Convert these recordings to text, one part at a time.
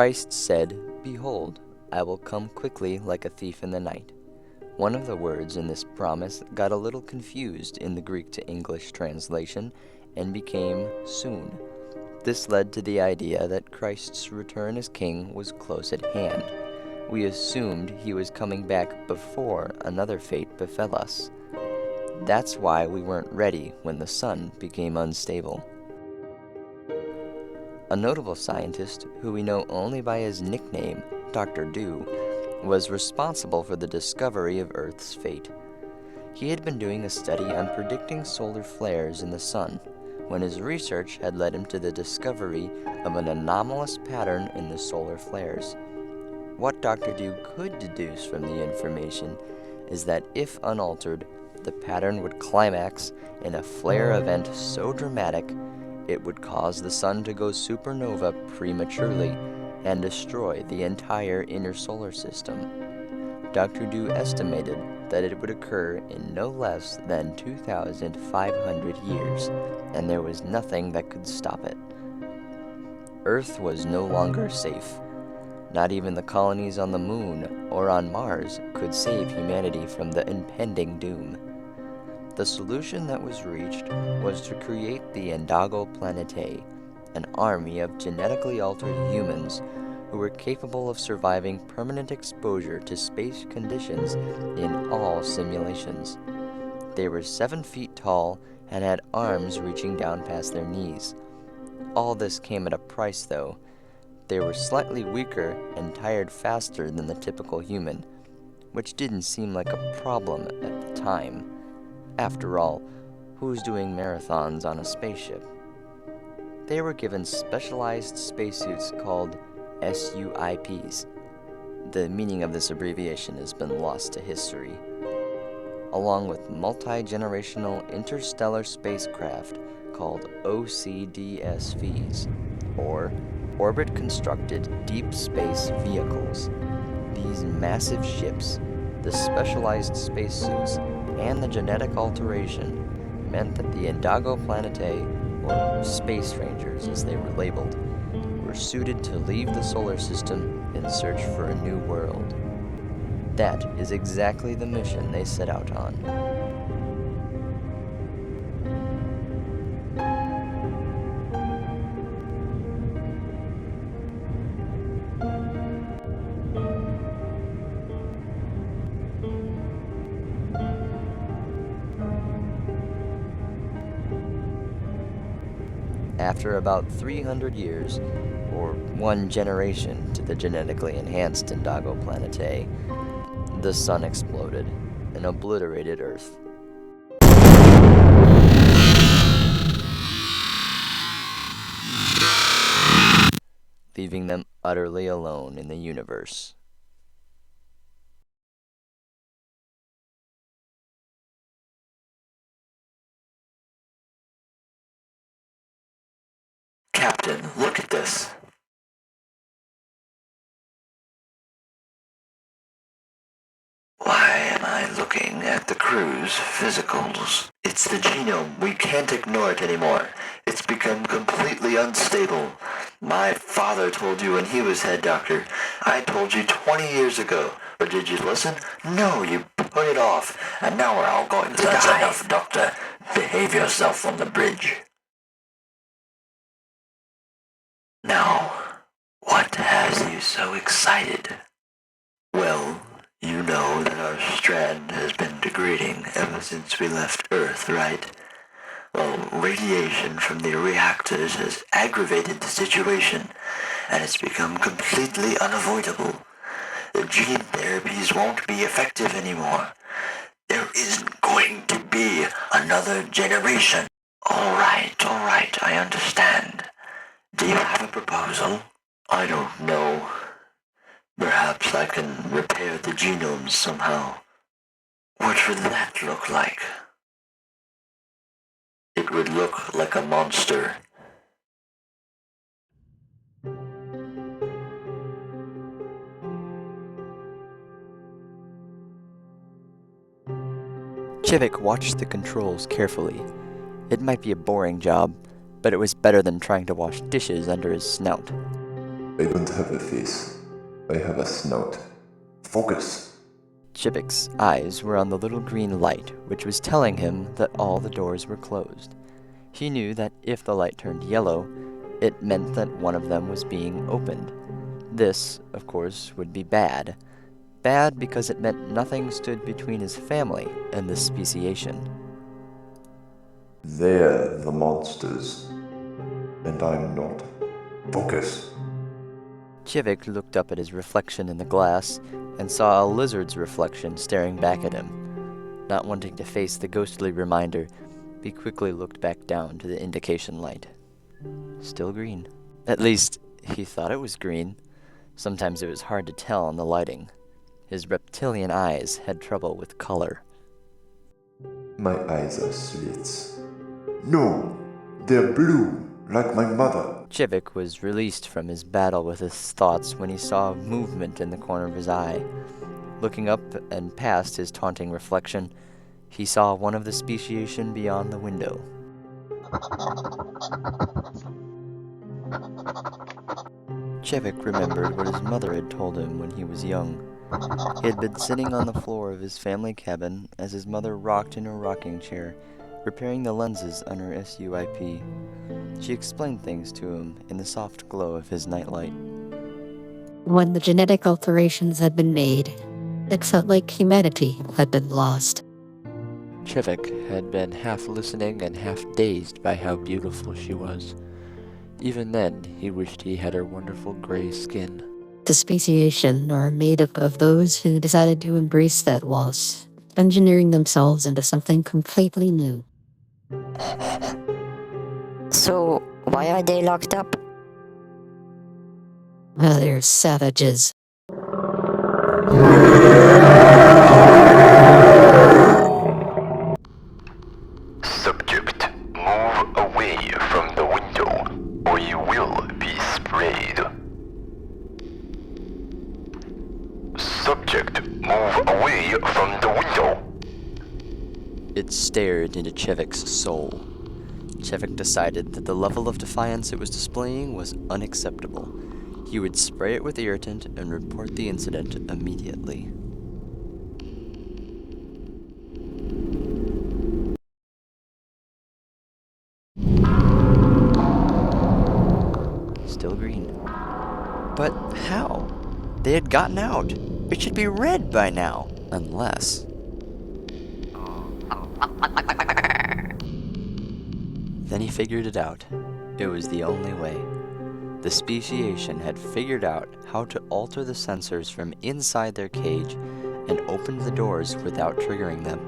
Christ said, "Behold, I will come quickly like a thief in the night." One of the words in this promise got a little confused in the Greek to English translation and became soon. This led to the idea that Christ's return as king was close at hand. We assumed he was coming back before another fate befell us. That's why we weren't ready when the sun became unstable. A notable scientist, who we know only by his nickname, Dr. Do, was responsible for the discovery of Earth's fate. He had been doing a study on predicting solar flares in the sun, when his research had led him to the discovery of an anomalous pattern in the solar flares. What Dr. Do could deduce from the information is that if unaltered, the pattern would climax in a flare event so dramatic it would cause the sun to go supernova prematurely and destroy the entire inner solar system. Dr. Do estimated that it would occur in no less than 2,500 years, and there was nothing that could stop it. Earth was no longer safe. Not even the colonies on the moon or on Mars could save humanity from the impending doom. The solution that was reached was to create the Indago Planetae, an army of genetically altered humans who were capable of surviving permanent exposure to space conditions in all simulations. They were 7 feet tall and had arms reaching down past their knees. All this came at a price, though. They were slightly weaker and tired faster than the typical human, which didn't seem like a problem at the time. After all, who's doing marathons on a spaceship? They were given specialized spacesuits called SUIPs. The meaning of this abbreviation has been lost to history. Along with multi-generational interstellar spacecraft called O.C.D.S.Vs, or Orbit-Constructed Deep Space Vehicles. These massive ships, the specialized spacesuits, and the genetic alteration meant that the Indago Planetae, or Space Rangers as they were labeled, were suited to leave the solar system in search for a new world. That is exactly the mission they set out on. After about 300 years, or 1 generation to the genetically enhanced Indago Planetae, the sun exploded and obliterated Earth. Leaving them utterly alone in the universe. Captain, look at this. Why am I looking at the crew's physicals? It's the genome. We can't ignore it anymore. It's become completely unstable. My father told you when he was head doctor. I told you 20 years ago. Or did you listen? No, you put it off. And now we're all going to die. That's enough, Doctor. Behave yourself on the bridge. Now, what has you so excited? Well, you know that our strand has been degrading ever since we left Earth, right? Well, radiation from the reactors has aggravated the situation, and it's become completely unavoidable. The gene therapies won't be effective anymore. There isn't going to be another generation. All right, I understand. Do you have a proposal? I don't know. Perhaps I can repair the genomes somehow. What would that look like? It would look like a monster. Chivik watched the controls carefully. It might be a boring job, but it was better than trying to wash dishes under his snout. I don't have a face. I have a snout. Focus! Chivic's eyes were on the little green light, which was telling him that all the doors were closed. He knew that if the light turned yellow, it meant that one of them was being opened. This, of course, would be bad. Bad because it meant nothing stood between his family and the speciation. They're the monsters. And I'm not. Focus! Chivik looked up at his reflection in the glass and saw a lizard's reflection staring back at him. Not wanting to face the ghostly reminder, he quickly looked back down to the indication light. Still green. At least, he thought it was green. Sometimes it was hard to tell in the lighting. His reptilian eyes had trouble with color. My eyes are slits. No! They're blue, like my mother. Chivik was released from his battle with his thoughts when he saw movement in the corner of his eye. Looking up and past his taunting reflection, he saw one of the speciation beyond the window. Chivik remembered what his mother had told him when he was young. He had been sitting on the floor of his family cabin as his mother rocked in her rocking chair, repairing the lenses on her S.U.I.P. She explained things to him in the soft glow of his nightlight. When the genetic alterations had been made, it felt like humanity had been lost. Chivik had been half listening and half dazed by how beautiful she was. Even then, he wished he had her wonderful gray skin. The speciation are made up of those who decided to embrace that loss, engineering themselves into something completely new. So, why are they locked up? They're savages. Subject, move away from the window, or you will be sprayed. Subject, move away from the window. It stared into Chivik's soul. Chivik decided that the level of defiance it was displaying was unacceptable. He would spray it with irritant and report the incident immediately. Still green. But how? They had gotten out. It should be red by now. Unless... Then he figured it out. It was the only way. The speciation had figured out how to alter the sensors from inside their cage and opened the doors without triggering them.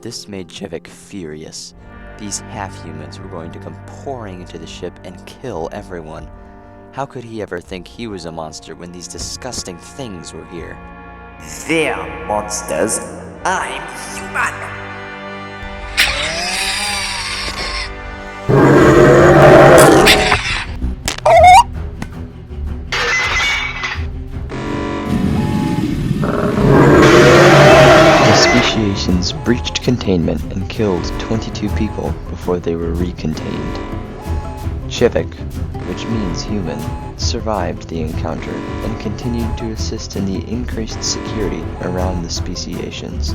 This made Chivik furious. These half-humans were going to come pouring into the ship and kill everyone. How could he ever think he was a monster when these disgusting things were here? They're monsters. I'm human. The speciations breached containment and killed 22 people before they were recontained. Chivik, which means human, survived the encounter and continued to assist in the increased security around the speciations.